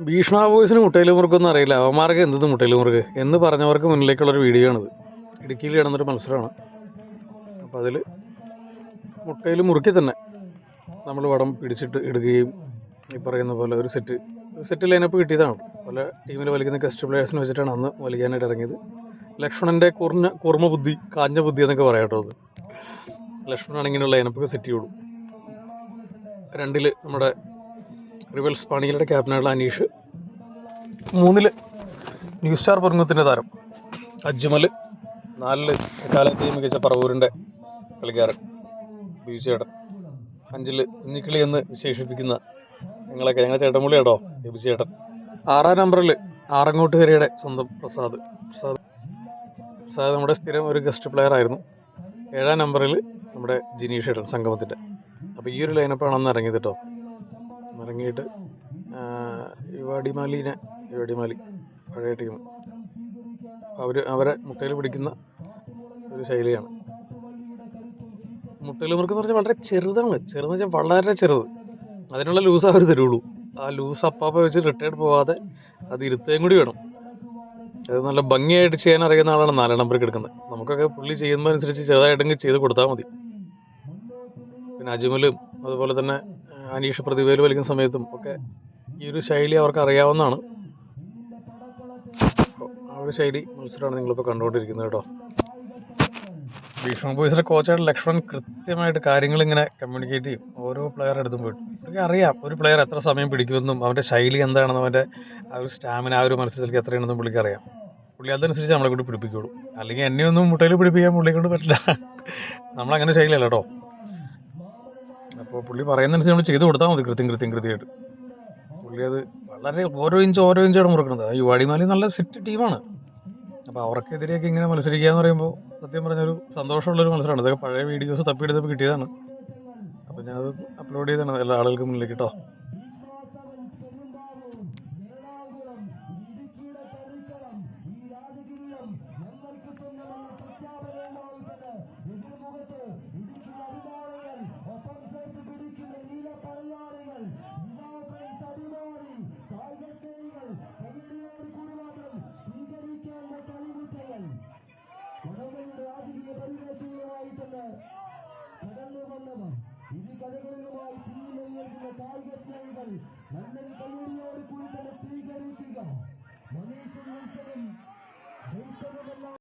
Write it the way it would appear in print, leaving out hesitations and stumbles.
ഭീഷ്മ ബോയ്സിന് മുട്ടയിൽ മുറുക്കൊന്നും അറിയില്ല, അവന്മാർക്ക് എന്തത് മുട്ടയിൽ മുറുക്ക് എന്ന് പറഞ്ഞവർക്ക് മുന്നിലേക്കുള്ളൊരു വീഡിയോ ആണിത്. ഇടുക്കിയിൽ കിടന്നൊരു മത്സരമാണ്. അപ്പോൾ അതിൽ മുട്ടയിൽ മുറുക്കി തന്നെ നമ്മൾ വടം പിടിച്ചിട്ട് ഇടുകയും ഈ പറയുന്ന പോലെ ഒരു സെറ്റ് ലൈനപ്പ് കിട്ടിയതാണ്. പല ടീമിൽ വലിക്കുന്ന ഗസ്റ്റ് പ്ലെയേഴ്സിനെ വെച്ചിട്ടാണ് അന്ന് വലിക്കാനായിട്ട് ഇറങ്ങിയത്. ലക്ഷ്മണൻ്റെ കുർമ്മ ബുദ്ധി, കാഞ്ഞ ബുദ്ധി എന്നൊക്കെ പറയാട്ടോ. അത് ലക്ഷ്മണനാണ് ഇങ്ങനെയുള്ള ലൈനപ്പൊക്കെ സെറ്റ് ചെയ്തു. 2 നമ്മുടെ റിവൽസ് പാണികളുടെ ക്യാപ്റ്റനായിട്ടുള്ള അനീഷ്, 3 ന്യൂ സ്റ്റാർ പൊരുങ്ങത്തിൻ്റെ താരം അജ്മൽ, 4 എക്കാലത്തെയും മികച്ച പറവൂരിൻ്റെ കളിക്കാരൻ ബിജുചേട്ടൻ, 5 കുഞ്ഞിക്കിളി എന്ന് വിശേഷിപ്പിക്കുന്ന ഞങ്ങളെ ചേട്ടൻമുള്ളി കേട്ടോ ബിജുചേട്ടൻ, 6 നമ്പറിൽ ആറങ്ങോട്ടുകരയുടെ സ്വന്തം പ്രസാദ് നമ്മുടെ സ്ഥിരം ഒരു ഗസ്റ്റ് പ്ലെയർ ആയിരുന്നു. 7 നമ്പറിൽ നമ്മുടെ ജിനീഷ് ഏട്ടൻ സംഗമത്തിൻ്റെ. അപ്പോൾ ഈ ഒരു ലൈനപ്പാണ് അന്ന് ഇറങ്ങിയത് കേട്ടോ. ഇറങ്ങിയിട്ട് യുവാടിമാലി പഴയ ടീം അവരെ മുട്ടയിൽ പിടിക്കുന്ന ഒരു ശൈലിയാണ്. മുട്ടയിൽ മുറുക്കെന്ന് പറഞ്ഞാൽ വളരെ ചെറുതാണ്. ചെറുതെന്ന് വെച്ചാൽ വളരെ ചെറുത്. അതിനുള്ള ലൂസ് അവർ തരുള്ളൂ. ആ ലൂസ് അപ്പാപ്പ വെച്ച് റിട്ടയർഡ് പോകാതെ അത് ഇരുത്തുകയും കൂടി വേണം. അത് നല്ല ഭംഗിയായിട്ട് ചെയ്യാൻ അറിയുന്ന ആളാണ് 4 നമ്പറിൽ എടുക്കുന്നത്. നമുക്കൊക്കെ പുള്ളി ചെയ്യുമ്പോൾ അനുസരിച്ച് ചെറുതായിട്ടെങ്കിൽ ചെയ്ത് കൊടുത്താൽ മതി. പിന്നെ അജ്മലും അതുപോലെ തന്നെ അനീഷ് പ്രതിഭയിൽ വലിക്കുന്ന സമയത്തും ഒക്കെ ഈ ഒരു ശൈലി അവർക്ക് അറിയാവുന്നതാണ്. ആ ഒരു ശൈലി മത്സരമാണ് നിങ്ങളിപ്പോൾ കണ്ടുകൊണ്ടിരിക്കുന്നത് കേട്ടോ. ഭീഷ്മ ബോയ്സിലെ കോച്ചായിട്ട് ലക്ഷ്മൺ കൃത്യമായിട്ട് കാര്യങ്ങൾ ഇങ്ങനെ കമ്മ്യൂണിക്കേറ്റ് ചെയ്യും ഓരോ പ്ലെയർ എടുത്തും പോയിട്ട്. അവർക്ക് അറിയാം ഒരു പ്ലെയർ എത്ര സമയം പിടിക്കുമെന്നും അവൻ്റെ ശൈലി എന്താണെന്നും അവൻ്റെ ആ ഒരു സ്റ്റാമിന ആ ഒരു മത്സരത്തിലേക്ക് എത്രയാണെന്നും പുള്ളിക്ക് അറിയാം. പുള്ളി അതനുസരിച്ച് നമ്മളെ കൊണ്ട് പിടിപ്പിക്കുള്ളൂ. അല്ലെങ്കിൽ എന്നെയൊന്നും മുട്ടയിൽ പിടിപ്പിക്കാൻ പുള്ളിയെ കൊണ്ട് പറ്റില്ല. നമ്മളങ്ങനെ ശൈലിയല്ല കേട്ടോ. അപ്പോൾ പുള്ളി പറയുന്നതനുസരിച്ച് നമ്മൾ ചെയ്ത് കൊടുത്താൽ മതി കൃത്യമായിട്ട്. പുള്ളി അത് വളരെ ഓരോ ഇഞ്ചാണ് മുറുക്കുന്നത്. യുവാടിമാലി നല്ല സെറ്റ് ടീമാണ്. അപ്പോൾ അവർക്കെതിരെയൊക്കെ ഇങ്ങനെ മത്സരിക്കുക എന്ന് പറയുമ്പോൾ സത്യം പറഞ്ഞൊരു സന്തോഷമുള്ളൊരു മത്സരമാണ്. ഇതൊക്കെ പഴയ വീഡിയോസ് തപ്പിയെടുത്തപ്പോൾ കിട്ടിയതാണ്. അപ്പോൾ ഞാനത് അപ്ലോഡ് ചെയ്തതാണ് എല്ലാ ആളുകൾക്ക് മുന്നിലേക്ക് കേട്ടോ. കടന്നു വന്നവർ ഇരു കഥകളിലുമായി പിന്നിലെഴുതുന്ന കായിക സ്നേഹികൾ നല്ലൊരു കയ്യടിയോട് കൂടി തന്നെ സ്വീകരിക്കുക. മനീഷൻ മത്സരം